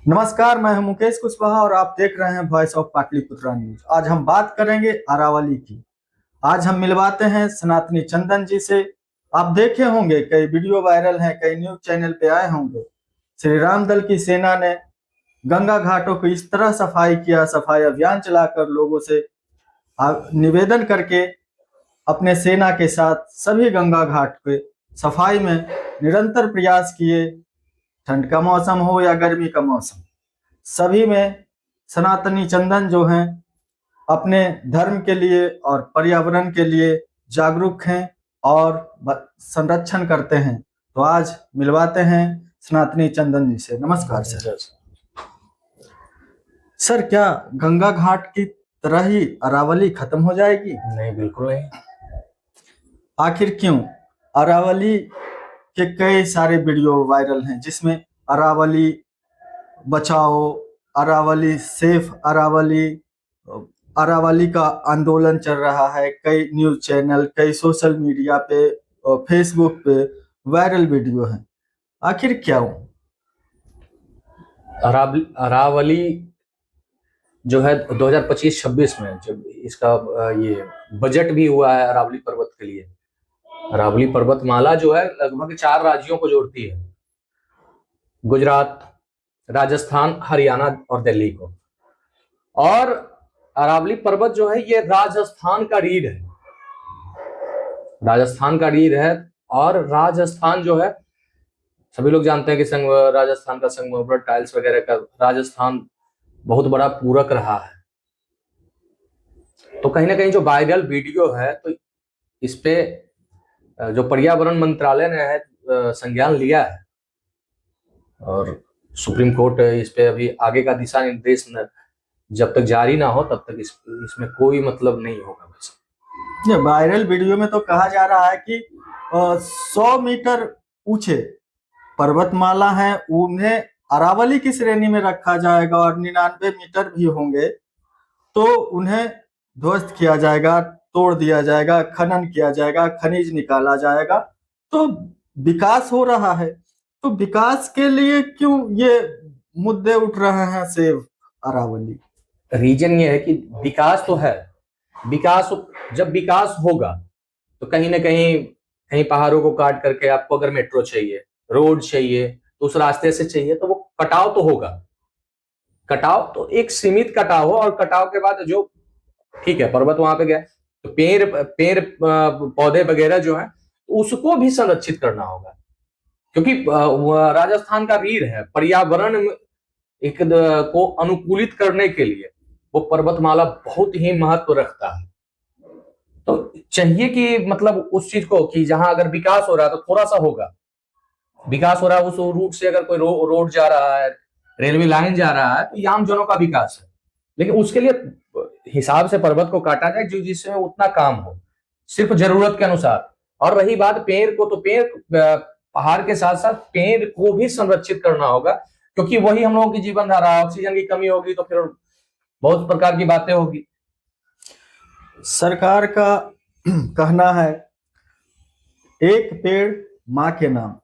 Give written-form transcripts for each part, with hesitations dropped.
नमस्कार, मैं हूं मुकेश कुशवाहा और आप देख रहे हैं वॉइस ऑफ पाटलिपुत्रा न्यूज। आज हम बात करेंगे अरावली की। आज हम मिलवाते हैं सनातनी चंदन जी से। आप देखे होंगे कई वीडियो वायरल हैं, कई न्यूज चैनल पे आए होंगे। श्री राम दल की सेना ने गंगा घाटों को इस तरह सफाई किया, सफाई अभियान चलाकर लोगों से निवेदन करके अपने सेना के साथ सभी गंगा घाट पे सफाई में निरंतर प्रयास किए। ठंड का मौसम हो या गर्मी का मौसम, सभी में सनातनी चंदन जो हैं अपने धर्म के लिए और पर्यावरण के लिए जागरूक हैं और संरक्षण करते हैं। तो आज मिलवाते हैं सनातनी चंदन जी से। नमस्कार सर। सर, क्या गंगा घाट की तरह ही अरावली खत्म हो जाएगी? नहीं, बिल्कुल नहीं। आखिर क्यों? अरावली के कई सारे वीडियो वायरल हैं जिसमें अरावली बचाओ, अरावली सेफ, अरावली का आंदोलन चल रहा है। कई न्यूज चैनल, कई सोशल मीडिया पे और फेसबुक पे वायरल वीडियो है। आखिर क्या हो? अरावली जो है 2025-26 में जब इसका ये बजट भी हुआ है अरावली पर्वत के लिए। अरावली पर्वतमाला जो है लगभग 4 राज्यों को जोड़ती है, गुजरात, राजस्थान, हरियाणा और दिल्ली को। और अरावली पर्वत जो है ये राजस्थान का रीढ़ है, राजस्थान का रीढ़ है। और राजस्थान जो है सभी लोग जानते हैं कि राजस्थान का संगमरमर, टाइल्स वगैरह का राजस्थान बहुत बड़ा पूरक रहा है। तो कहीं ना कहीं जो वायरल वीडियो है, तो इस पे जो पर्यावरण मंत्रालय ने है संज्ञान लिया है और सुप्रीम कोर्ट इस पे अभी आगे का दिशा निर्देश जब तक जारी ना हो तब तक इसमें कोई मतलब नहीं होगा। वैसे वायरल वीडियो में तो कहा जा रहा है कि 100 मीटर ऊंचे पर्वतमाला है, उन्हें अरावली की श्रेणी में रखा जाएगा और 99 मीटर भी होंगे तो उन्हें ध्वस्त किया जाएगा, तोड़ दिया जाएगा, खनन किया जाएगा, खनिज निकाला जाएगा। तो विकास हो रहा है, तो विकास के लिए क्यों ये मुद्दे उठ रहे हैं सेव अरावली? रीजन ये है कि विकास तो है, जब विकास होगा तो कहीं ना कहीं पहाड़ों को काट करके आपको अगर मेट्रो चाहिए, रोड चाहिए, तो उस रास्ते से चाहिए, तो वो कटाव तो होगा। कटाव तो एक सीमित कटाव हो, और कटाव के बाद जो ठीक है पर्वत वहां पे गया तो पेड़ पौधे वगैरह जो है उसको भी संरक्षित करना होगा, क्योंकि राजस्थान का रीढ़ है। पर्यावरण एक को अनुकूलित करने के लिए वो पर्वतमाला बहुत ही महत्व रखता है। तो चाहिए कि मतलब उस चीज को कि जहां अगर विकास हो रहा है तो थोड़ा सा होगा, विकास हो रहा है उस रूट से, अगर कोई रोड जा रहा है, रेलवे लाइन जा रहा है, तो ये आम जनों का विकास है। लेकिन उसके लिए हिसाब से पर्वत को काटा जाए जो जिसमें उतना काम हो, सिर्फ जरूरत के अनुसार। और रही बात पेड़ को, तो पेड़ पहाड़ के साथ साथ पेड़ को भी संरक्षित करना होगा, क्योंकि वही हम लोगों की जीवन धारा। ऑक्सीजन की कमी होगी तो फिर बहुत प्रकार की बातें होगी। सरकार का कहना है एक पेड़ माँ के नाम।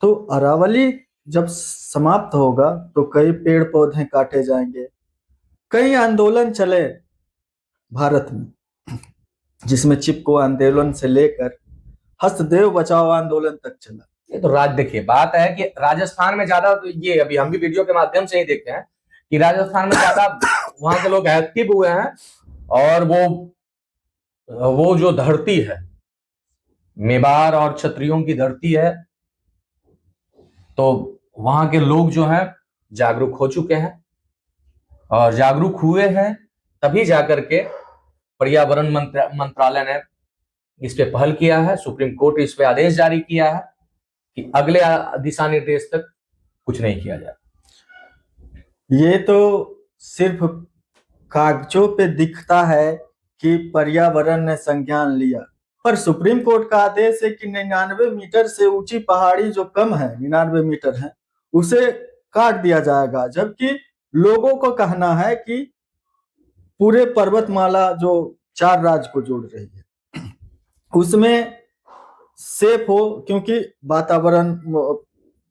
तो अरावली जब समाप्त होगा तो कई पेड़ पौधे काटे जाएंगे। कई आंदोलन चले भारत में, जिसमें चिपको आंदोलन से लेकर हस्तदेव बचाओ आंदोलन तक चला। ये तो देखिए बात है कि राजस्थान में ज्यादा, तो ये अभी हम भी वीडियो के माध्यम से ही देखते हैं कि राजस्थान में ज्यादा वहां के लोग एक्टिव हुए हैं। और वो जो धरती है, मेवाड़ और क्षत्रियों की धरती है, तो वहां के लोग जो हैं जागरूक हो चुके हैं, और जागरूक हुए हैं तभी जाकर के पर्यावरण मंत्रालय ने इस पे पहल किया है। सुप्रीम कोर्ट इस पे आदेश जारी किया है कि अगले दिशा निर्देश तक कुछ नहीं किया जाए। ये तो सिर्फ कागजों पे दिखता है कि पर्यावरण ने संज्ञान लिया, पर सुप्रीम कोर्ट का आदेश है कि 99 मीटर से ऊंची पहाड़ी जो कम है, 99 मीटर है, उसे काट दिया जाएगा। जबकि लोगों को कहना है कि पूरे पर्वतमाला जो 4 राज्य को जोड़ रही है उसमें सेफ हो, क्योंकि वातावरण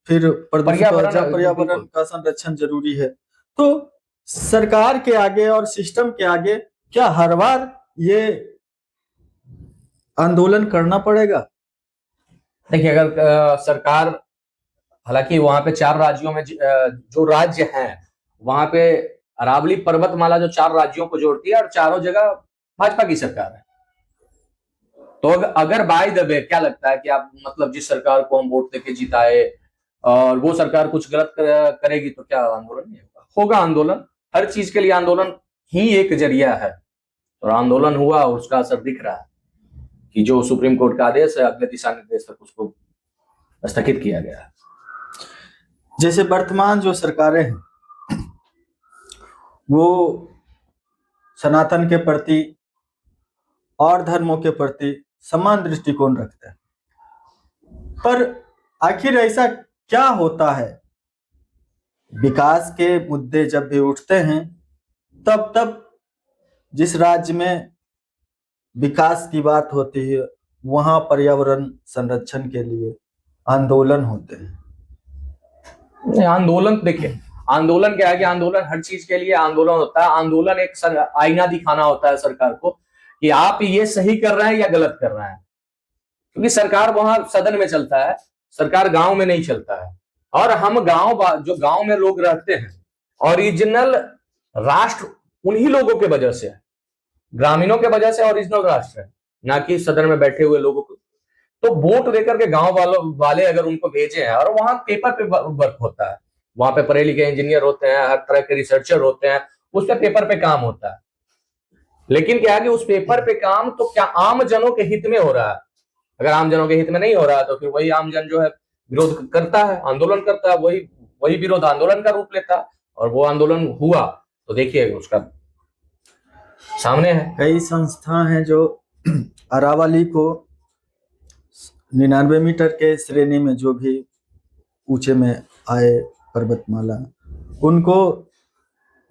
फिर पर्यावरण, पर्यावरण का संरक्षण जरूरी है। तो सरकार के आगे और सिस्टम के आगे क्या हर बार ये आंदोलन करना पड़ेगा? देखिए, अगर सरकार, हालांकि वहां पे 4 राज्यों में जो राज्य हैं, वहां पे अरावली पर्वतमाला जो 4 राज्यों को जोड़ती है और चारों जगह भाजपा की सरकार है। तो अगर बाय द वे क्या लगता है कि आप मतलब जिस सरकार को हम वोट देके जिताए और वो सरकार कुछ गलत करेगी तो क्या आंदोलन नहीं होगा? होगा आंदोलन। हर चीज के लिए आंदोलन ही एक जरिया है, और आंदोलन हुआ और उसका असर दिख रहा है कि जो सुप्रीम कोर्ट का आदेश है अगले दिशा निर्देश तक उसको स्थगित किया गया है। जैसे वर्तमान जो सरकारें हैं वो सनातन के प्रति और धर्मों के प्रति समान दृष्टिकोण रखते हैं, पर आखिर ऐसा क्या होता है? विकास के मुद्दे जब भी उठते हैं तब जिस राज्य में विकास की बात होती है वहां पर्यावरण संरक्षण के लिए आंदोलन होते हैं। आंदोलन, देखिए, आंदोलन क्या है कि आंदोलन हर चीज के लिए आंदोलन होता है। आंदोलन एक आईना दिखाना होता है सरकार को कि आप ये सही कर रहे हैं या गलत कर रहे हैं, क्योंकि सरकार वहां सदन में चलता है, सरकार गांव में नहीं चलता है। और हम जो गांव में लोग रहते हैं, ओरिजिनल राष्ट्र उन्हीं लोगों के वजह से है, ग्रामीणों के वजह से ओरिजिनल राष्ट्र है, ना कि सदन में बैठे हुए लोगों को। तो वोट देकर के गांव वाले अगर उनको भेजे हैं, और वहां पेपर पे वर्क होता है, वहां पे पढ़े लिखे इंजीनियर होते हैं, हर तरह के रिसर्चर होते हैं, उस पे पेपर पे काम होता है। लेकिन क्या है कि उस पेपर पे काम तो क्या आम जनों के हित में हो रहा है? अगर आम जनों के हित में नहीं हो रहा है तो फिर वही आम जन जो है विरोध करता है, आंदोलन करता है, वही विरोध आंदोलन का रूप लेता है, और वो आंदोलन हुआ तो देखिए उसका सामने है। कई संस्था हैं जो अरावली को 99 मीटर के श्रेणी में जो भी ऊंचे में आए पर्वतमाला, उनको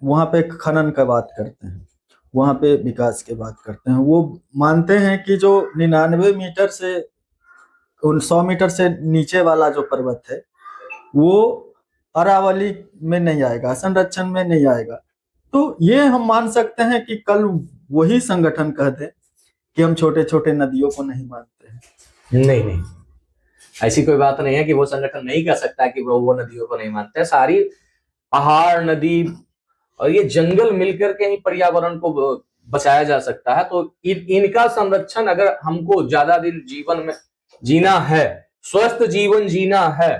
वहां पे खनन का बात करते हैं, वहां पे विकास की बात करते हैं। वो मानते हैं कि जो 99 मीटर से 100 मीटर से नीचे वाला जो पर्वत है वो अरावली में नहीं आएगा, संरक्षण में नहीं आएगा। तो ये हम मान सकते हैं कि कल वही संगठन कह दे कि हम छोटे छोटे नदियों को नहीं मानते हैं। नहीं, ऐसी कोई बात नहीं है कि वो संगठन नहीं कह सकता कि वो नदियों को नहीं मानते हैं। सारी पहाड़, नदी और ये जंगल मिलकर के ही पर्यावरण को बचाया जा सकता है। तो इनका संरक्षण, अगर हमको ज्यादा दिन जीवन में जीना है, स्वस्थ जीवन जीना है,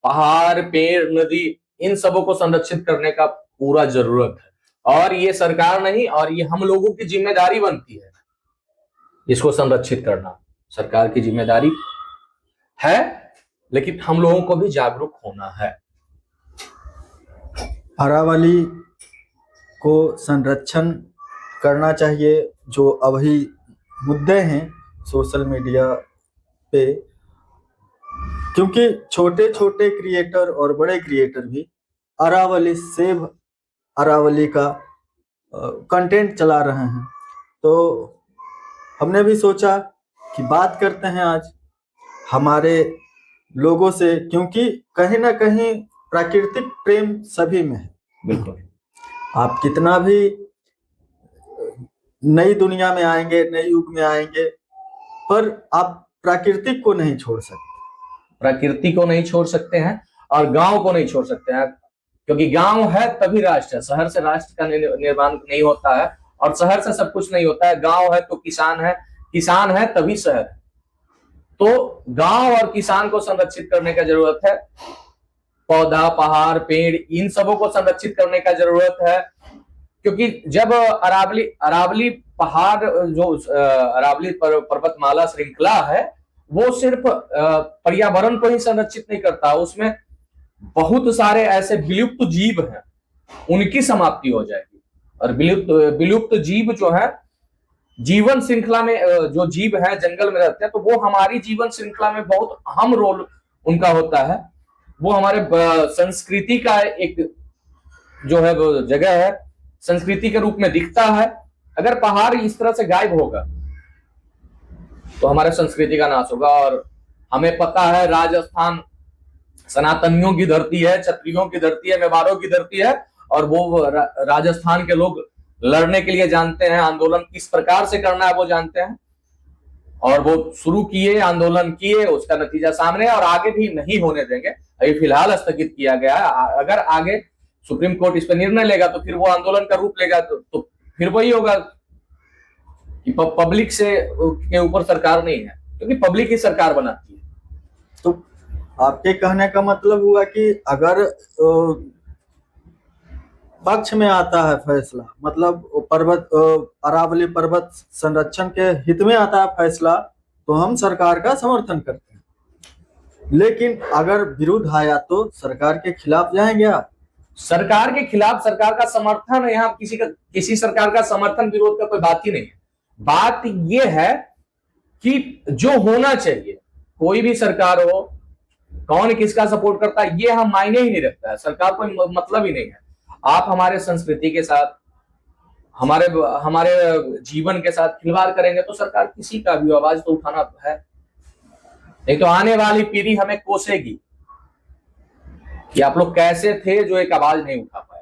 पहाड़, पेड़, नदी, इन सबों को संरक्षित करने का पूरा जरूरत है। और ये सरकार नहीं, और ये हम लोगों की जिम्मेदारी बनती है इसको संरक्षित करना। सरकार की जिम्मेदारी है, लेकिन हम लोगों को भी जागरूक होना है। अरावली को संरक्षण करना चाहिए। जो अभी मुद्दे हैं सोशल मीडिया पे, क्योंकि छोटे छोटे क्रिएटर और बड़े क्रिएटर भी अरावली सेव अरावली का कंटेंट चला रहे हैं, तो हमने भी सोचा कि बात करते हैं आज हमारे लोगों से, क्योंकि कहीं ना कहीं प्राकृतिक प्रेम सभी में है। बिल्कुल, आप कितना भी नई दुनिया में आएंगे, नई युग में आएंगे, पर आप प्रकृति को नहीं छोड़ सकते। प्रकृति को नहीं छोड़ सकते हैं और गांव को नहीं छोड़ सकते हैं, क्योंकि गांव है तभी राष्ट्र है। शहर से राष्ट्र का निर्माण नहीं होता है, और शहर से सब कुछ नहीं होता है। गांव है तो किसान है, किसान है तभी शहर है। तो गांव और किसान को संरक्षित करने का जरूरत है। पौधा, पहाड़, पेड़, इन सबों को संरक्षित करने का जरूरत है, क्योंकि जब अरावली पहाड़, जो अरावली पर्वतमाला श्रृंखला है, वो सिर्फ पर्यावरण को ही संरक्षित नहीं करता, उसमें बहुत सारे ऐसे विलुप्त जीव हैं, उनकी समाप्ति हो जाएगी। और विलुप्त जीव जो है जीवन श्रृंखला में, जो जीव है जंगल में रहते हैं, तो वो हमारी जीवन श्रृंखला में बहुत अहम रोल उनका होता है। वो हमारे संस्कृति का एक जो है वो जगह है, संस्कृति के रूप में दिखता है। अगर पहाड़ इस तरह से गायब होगा तो हमारे संस्कृति का नाश होगा। और हमें पता है राजस्थान सनातनियों की धरती है, क्षत्रियों की धरती है, मेवाड़ों की धरती है, और वो राजस्थान के लोग लड़ने के लिए जानते हैं, आंदोलन किस प्रकार से करना है वो जानते हैं, और वो शुरू किए, आंदोलन किए, उसका नतीजा सामने है और आगे भी नहीं होने देंगे। अभी फिलहाल स्थगित किया गया है, अगर आगे सुप्रीम कोर्ट इस पर निर्णय लेगा तो फिर वो आंदोलन का रूप लेगा, तो फिर वही होगा कि पब्लिक से के ऊपर सरकार नहीं है, क्योंकि पब्लिक ही सरकार बनाती है। तो आपके कहने का मतलब हुआ कि अगर पक्ष में आता है फैसला, मतलब अरावली पर्वत संरक्षण के हित में आता है फैसला, तो हम सरकार का समर्थन करते हैं। लेकिन अगर विरोध आया तो सरकार के खिलाफ जाएंगे आप? सरकार के खिलाफ सरकार का समर्थन, यहाँ किसी सरकार का समर्थन विरोध का कोई बात ही नहीं है। बात यह है कि जो होना चाहिए, कोई भी सरकार हो, कौन किसका सपोर्ट करता है ये हम मायने ही नहीं रखता है, सरकार कोई मतलब ही नहीं है। आप हमारे संस्कृति के साथ, हमारे जीवन के साथ खिलवाड़ करेंगे तो सरकार किसी का भी आवाज तो उठाना है, नहीं तो आने वाली पीढ़ी हमें कोसेगी कि आप लोग कैसे थे जो एक आवाज नहीं उठा पाए।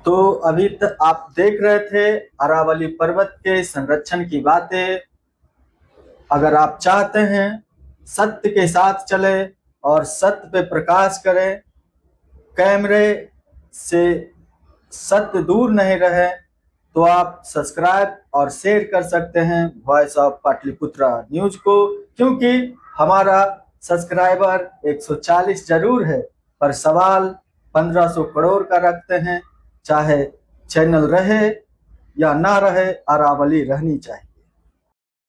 तो अभी तक आप देख रहे थे अरावली पर्वत के संरक्षण की बातें। अगर आप चाहते हैं सत्य के साथ चले और सत्य पे प्रकाश करें, कैमरे से सत्य दूर नहीं रहे, तो आप सब्सक्राइब और शेयर कर सकते हैं वॉइस ऑफ पाटलिपुत्रा न्यूज को, क्योंकि हमारा सब्सक्राइबर 140 जरूर है, पर सवाल 1500 करोड़ का रखते हैं। चाहे चैनल रहे या ना रहे, अरावली रहनी चाहिए।